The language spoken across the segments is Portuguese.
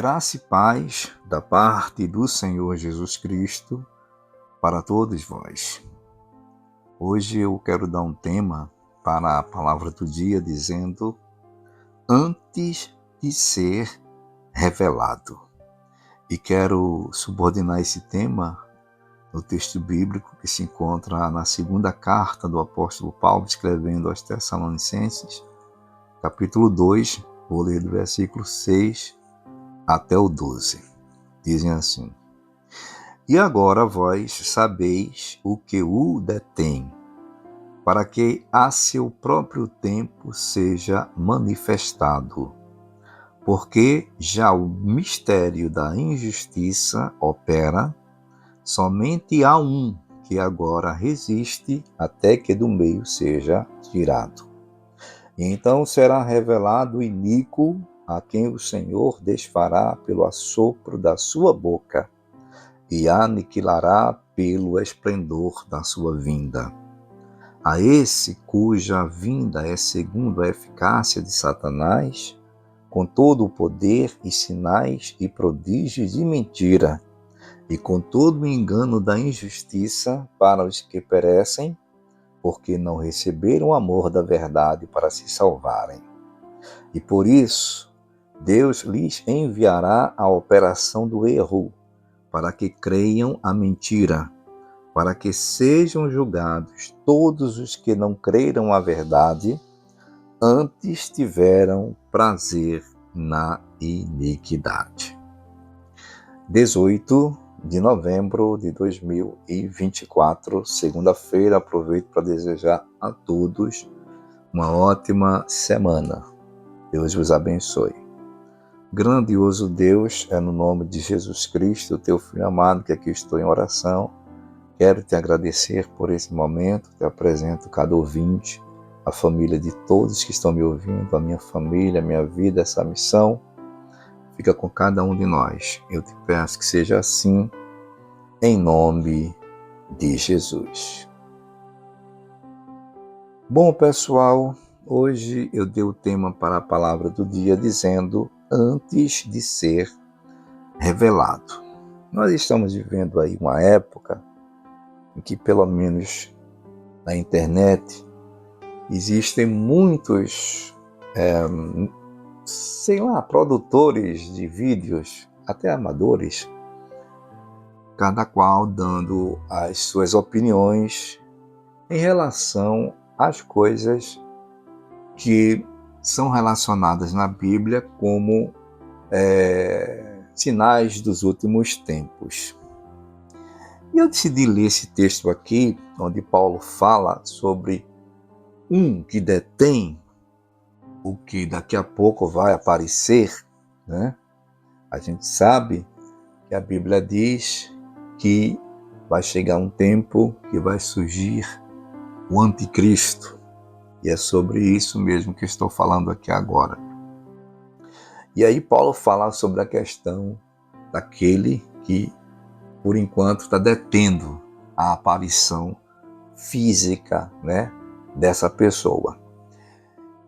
Graça e paz da parte do Senhor Jesus Cristo para todos vós. Hoje eu quero dar um tema para a palavra do dia dizendo antes de ser revelado. E quero subordinar esse tema no texto bíblico que se encontra na segunda carta do apóstolo Paulo escrevendo aos Tessalonicenses, capítulo 2, vou ler do versículo 6 até o 12. Dizem assim: E agora vós sabeis o que o detém, para que a seu próprio tempo seja manifestado. Porque já o mistério da injustiça opera, somente há um que agora resiste até que do meio seja tirado. E então será revelado o iníquo, a quem o Senhor desfará pelo assopro da sua boca e aniquilará pelo esplendor da sua vinda. A esse cuja vinda é segundo a eficácia de Satanás, com todo o poder e sinais e prodígios de mentira, e com todo o engano da injustiça para os que perecem, porque não receberam o amor da verdade para se salvarem. E por isso, Deus lhes enviará a operação do erro, para que creiam a mentira, para que sejam julgados todos os que não creram a verdade, antes tiveram prazer na iniquidade. 18 de novembro de 2024, segunda-feira. Aproveito para desejar a todos uma ótima semana. Deus vos abençoe. Grandioso Deus, é no nome de Jesus Cristo, teu Filho amado, que aqui estou em oração. Quero te agradecer por esse momento, te apresento cada ouvinte, a família de todos que estão me ouvindo, a minha família, a minha vida, essa missão. Fica com cada um de nós. Eu te peço que seja assim, em nome de Jesus. Bom, pessoal, hoje eu dei o tema para a palavra do dia dizendo antes de ser revelado. Nós estamos vivendo aí uma época em que, pelo menos na internet, existem muitos, produtores de vídeos, até amadores, cada qual dando as suas opiniões em relação às coisas que são relacionadas na Bíblia como sinais dos últimos tempos. E eu decidi ler esse texto aqui, onde Paulo fala sobre um que detém o que daqui a pouco vai aparecer, né? A gente sabe que a Bíblia diz que vai chegar um tempo que vai surgir o anticristo. E é sobre isso mesmo que estou falando aqui agora. E aí Paulo fala sobre a questão daquele que, por enquanto, está detendo a aparição física, né, dessa pessoa.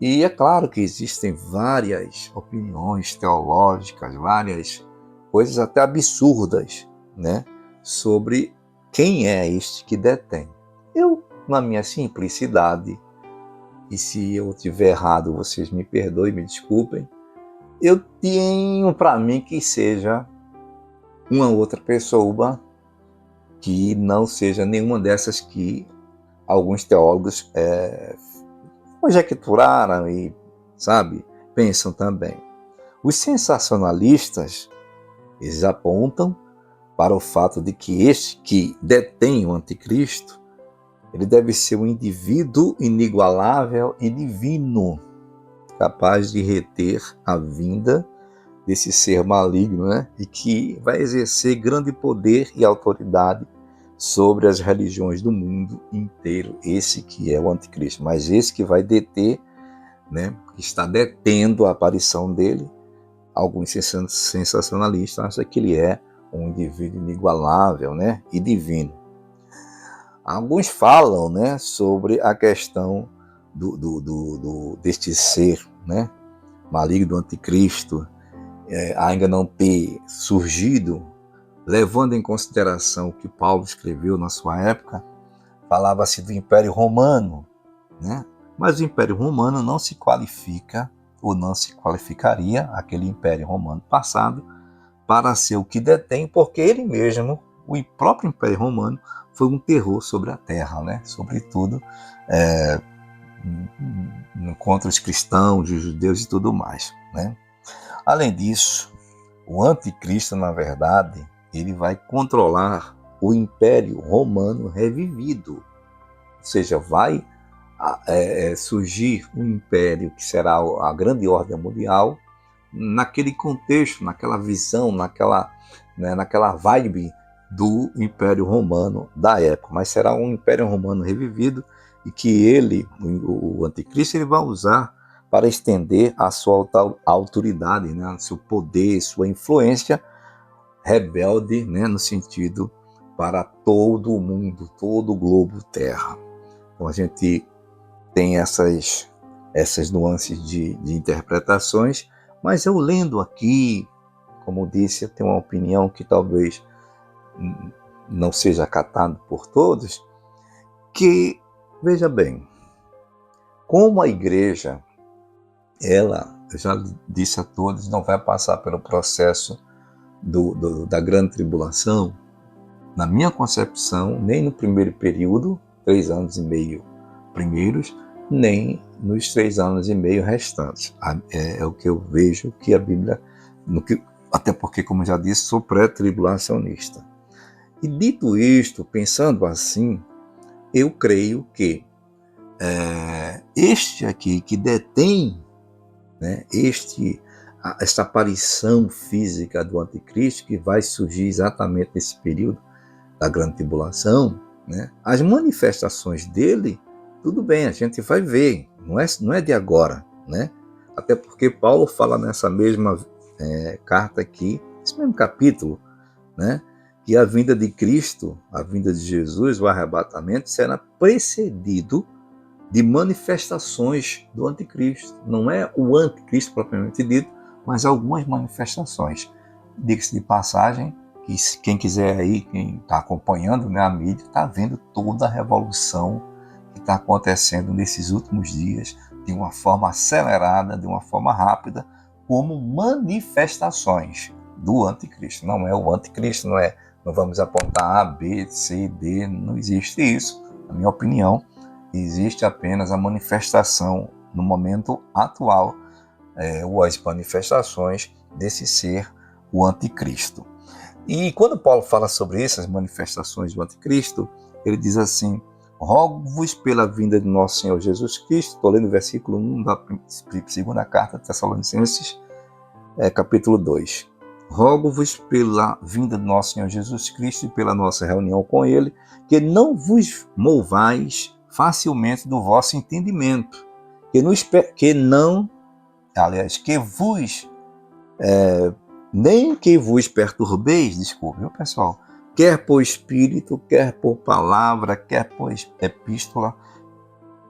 E é claro que existem várias opiniões teológicas, várias coisas até absurdas, né, sobre quem é este que detém. Eu, na minha simplicidade, e se eu estiver errado, vocês me perdoem, me desculpem, eu tenho para mim que seja uma outra pessoa que não seja nenhuma dessas que alguns teólogos conjecturaram e, pensam também. Os sensacionalistas, eles apontam para o fato de que este que detém o anticristo, ele deve ser um indivíduo inigualável e divino, capaz de reter a vinda desse ser maligno, né? E que vai exercer grande poder e autoridade sobre as religiões do mundo inteiro. Esse que é o anticristo, mas esse que vai deter, né? Que está detendo a aparição dele. Alguns sensacionalistas acham que ele é um indivíduo inigualável, né? E divino. Alguns falam, né, sobre a questão deste ser, né, maligno do anticristo, ainda não ter surgido, levando em consideração o que Paulo escreveu na sua época, falava-se do Império Romano, né? Mas o Império Romano não se qualifica, ou não se qualificaria, aquele Império Romano passado, para ser o que detém, porque ele mesmo, o próprio Império Romano, foi um terror sobre a terra, né? Sobretudo contra os cristãos, os judeus e tudo mais, né? Além disso, o anticristo, na verdade, ele vai controlar o Império Romano revivido. Ou seja, vai surgir um império que será a grande ordem mundial, naquele contexto, naquela visão, naquela vibe do Império Romano da época. Mas será um Império Romano revivido e que ele, o anticristo, ele vai usar para estender a sua autoridade, né, seu poder, sua influência rebelde, né, no sentido para todo o mundo, todo o globo Terra. Então a gente tem essas nuances de interpretações, mas eu lendo aqui, como disse, eu tenho uma opinião que talvez não seja acatada por todos, que, veja bem, como a igreja, ela, eu já disse a todos, não vai passar pelo processo da grande tribulação, na minha concepção, nem no primeiro período, 3 anos e meio primeiros, nem nos 3 anos e meio restantes. É o que eu vejo que a Bíblia, até porque, como eu já disse, sou pré-tribulacionista. E dito isto, pensando assim, eu creio que este aqui que detém, né, esta aparição física do anticristo, que vai surgir exatamente nesse período da grande tribulação, né, as manifestações dele, tudo bem, a gente vai ver, não é de agora, né? Até porque Paulo fala nessa mesma carta aqui, esse mesmo capítulo, né, que a vinda de Cristo, a vinda de Jesus, o arrebatamento, será precedido de manifestações do anticristo. Não é o anticristo propriamente dito, mas algumas manifestações. Diga-se de passagem, que quem quiser aí, quem está acompanhando, né, a mídia, está vendo toda a revolução que está acontecendo nesses últimos dias, de uma forma acelerada, de uma forma rápida, como manifestações do anticristo. Não é o anticristo, não vamos apontar A, B, C, D, não existe isso, na minha opinião. Existe apenas a manifestação no momento atual, ou as manifestações desse ser, o anticristo. E quando Paulo fala sobre essas manifestações do anticristo, ele diz assim: rogo-vos pela vinda de nosso Senhor Jesus Cristo. Estou lendo o versículo 1 da segunda carta de Tessalonicenses, capítulo 2. Rogo-vos pela vinda de nosso Senhor Jesus Cristo e pela nossa reunião com Ele, que não vos movais facilmente do vosso entendimento, nem que vos perturbeis, desculpe, viu, pessoal? Quer por espírito, quer por palavra, quer por epístola,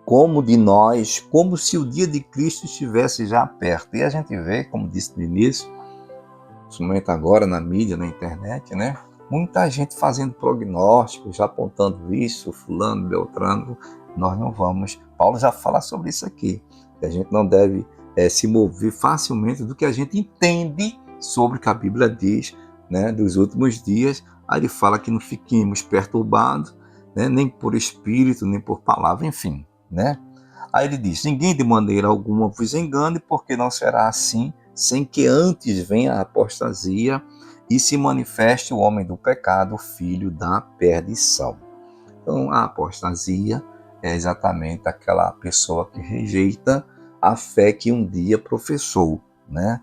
como de nós, como se o dia de Cristo estivesse já perto. E a gente vê, como disse no início, principalmente agora na mídia, na internet, né? Muita gente fazendo prognósticos, já apontando isso, fulano, beltrano. Nós não vamos. Paulo já fala sobre isso aqui. Que a gente não deve se mover facilmente do que a gente entende sobre o que a Bíblia diz, né, dos últimos dias. Aí ele fala que não fiquemos perturbados, né, nem por espírito, nem por palavra, enfim, né? Aí ele diz: ninguém de maneira alguma vos engane, porque não será assim, sem que antes venha a apostasia e se manifeste o homem do pecado, o filho da perdição. Então, a apostasia é exatamente aquela pessoa que rejeita a fé que um dia professou, né?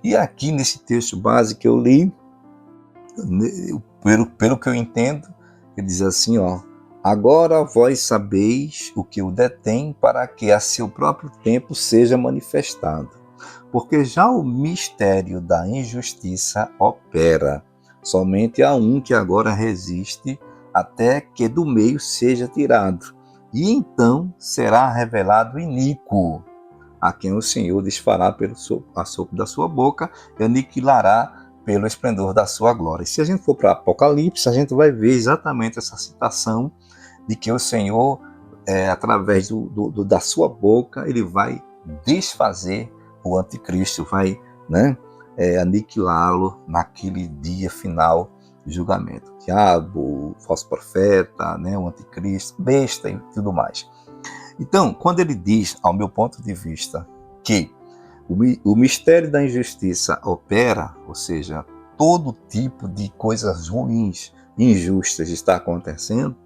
E aqui nesse texto base que eu li, pelo que eu entendo, ele diz assim, ó: agora vós sabeis o que o detém, para que a seu próprio tempo seja manifestado. Porque já o mistério da injustiça opera. Somente há um que agora resiste, até que do meio seja tirado. E então será revelado o iníquo, a quem o Senhor desfará pelo assopro da sua boca e aniquilará pelo esplendor da sua glória. E se a gente for para Apocalipse, a gente vai ver exatamente essa citação de que o Senhor, através da sua boca, ele vai desfazer o anticristo, vai, né, aniquilá-lo naquele dia final do julgamento. O diabo, o falso profeta, né, o anticristo, besta e tudo mais. Então, quando ele diz, ao meu ponto de vista, que o mistério da injustiça opera, ou seja, todo tipo de coisas ruins, injustas está acontecendo,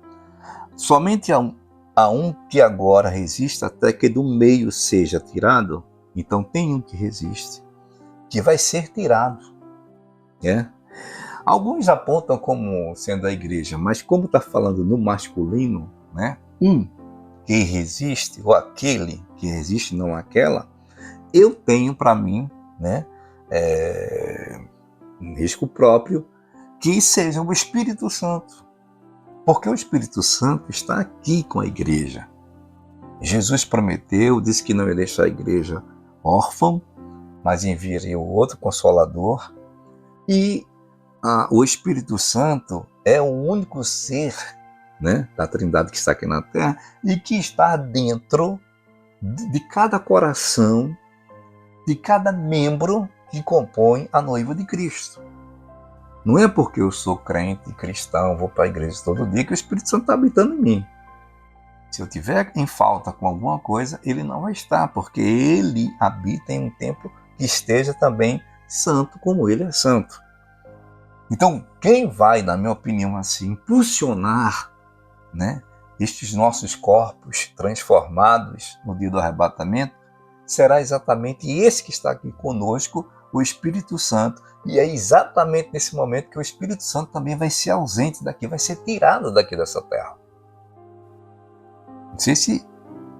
somente há um que agora resiste até que do meio seja tirado. Então tem um que resiste, que vai ser tirado. Né? Alguns apontam como sendo a igreja, mas como está falando no masculino, né? Que resiste, ou aquele que resiste, não aquela, eu tenho para mim, né, um risco próprio, que seja o Espírito Santo. Porque o Espírito Santo está aqui com a igreja. Jesus prometeu, disse que não ia deixar a igreja órfã, mas enviaria o outro Consolador. E o Espírito Santo é o único ser, né, da Trindade que está aqui na Terra e que está dentro de cada coração, de cada membro que compõe a noiva de Cristo. Não é porque eu sou crente, cristão, vou para a igreja todo dia que o Espírito Santo está habitando em mim. Se eu tiver em falta com alguma coisa, ele não vai estar, porque ele habita em um templo que esteja também santo como ele é santo. Então, quem vai, na minha opinião, assim, impulsionar, né, estes nossos corpos transformados no dia do arrebatamento, será exatamente esse que está aqui conosco, o Espírito Santo. E é exatamente nesse momento que o Espírito Santo também vai ser ausente daqui, vai ser tirado daqui dessa terra. Não sei se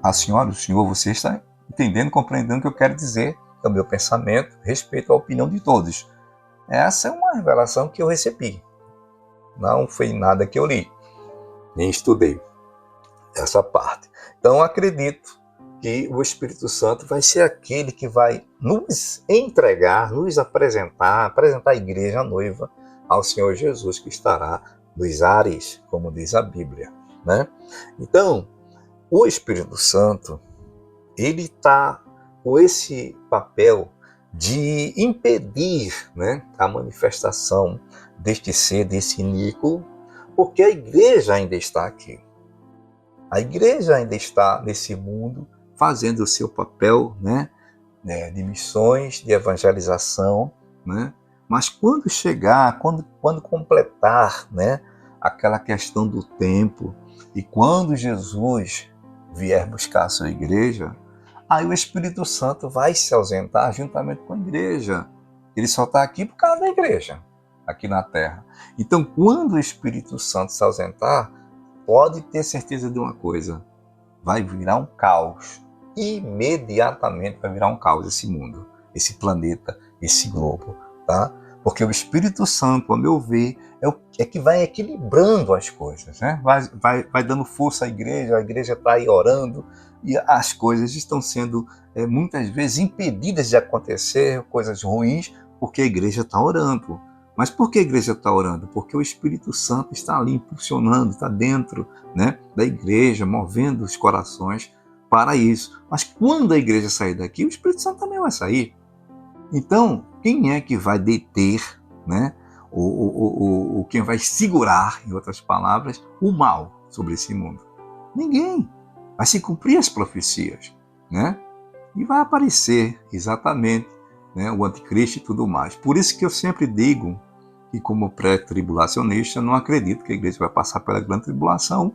a senhora, o senhor, você está entendendo, compreendendo o que eu quero dizer, é o meu pensamento, respeito à opinião de todos. Essa é uma revelação que eu recebi. Não foi nada que eu li, nem estudei essa parte. Então acredito que o Espírito Santo vai ser aquele que vai nos entregar, nos apresentar a igreja, a noiva, ao Senhor Jesus, que estará nos ares, como diz a Bíblia. Né? Então, o Espírito Santo, ele está com esse papel de impedir, né, a manifestação deste ser, desse iníquo, porque a igreja ainda está aqui. A igreja ainda está nesse mundo, fazendo o seu papel, né, de missões, de evangelização, né? Mas quando chegar, quando completar, né, aquela questão do tempo, e quando Jesus vier buscar a sua igreja, aí o Espírito Santo vai se ausentar juntamente com a igreja. Ele só está aqui por causa da igreja, aqui na Terra. Então, quando o Espírito Santo se ausentar, pode ter certeza de uma coisa: vai virar um caos. Imediatamente vai virar um caos esse mundo, esse planeta, esse globo, tá? Porque o Espírito Santo, a meu ver, é que vai equilibrando as coisas, né? Vai dando força à igreja, a igreja está aí orando, e as coisas estão sendo muitas vezes impedidas de acontecer, coisas ruins, porque a igreja está orando. Mas por que a igreja está orando? Porque o Espírito Santo está ali impulsionando, está dentro, né, da igreja, movendo os corações para isso. Mas quando a igreja sair daqui, o Espírito Santo também vai sair. Então, quem é que vai deter, né, quem vai segurar, em outras palavras, o mal sobre esse mundo? Ninguém. Vai se cumprir as profecias, né? E vai aparecer exatamente, né, o anticristo e tudo mais. Por isso que eu sempre digo que, como pré-tribulacionista, não acredito que a igreja vai passar pela grande tribulação,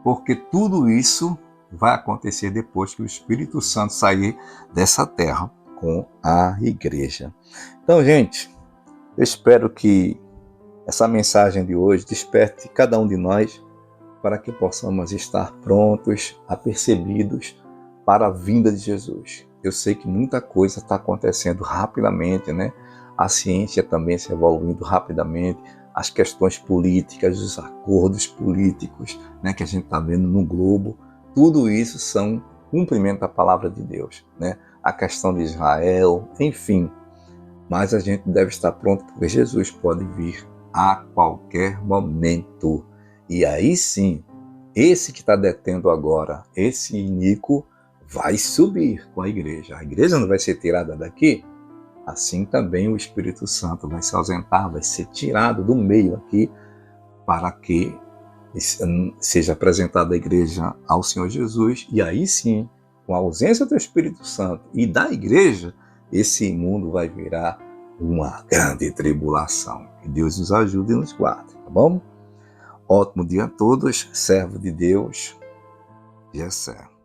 porque tudo isso vai acontecer depois que o Espírito Santo sair dessa terra com a igreja. Então, gente, eu espero que essa mensagem de hoje desperte cada um de nós para que possamos estar prontos, apercebidos para a vinda de Jesus. Eu sei que muita coisa está acontecendo rapidamente, né? A ciência também se evoluindo rapidamente, as questões políticas, os acordos políticos, né, que a gente está vendo no globo, tudo isso são cumprimento da palavra de Deus, né? A questão de Israel, enfim. Mas a gente deve estar pronto, porque Jesus pode vir a qualquer momento. E aí sim, esse que está detendo agora, esse iníquo, vai subir com a igreja. A igreja não vai ser tirada daqui. Assim também o Espírito Santo vai se ausentar, vai ser tirado do meio aqui, para que seja apresentada a igreja ao Senhor Jesus. E aí sim, com a ausência do Espírito Santo e da igreja, esse mundo vai virar uma grande tribulação. Que Deus nos ajude e nos guarde, tá bom? Ótimo dia a todos, servo de Deus, Gessé.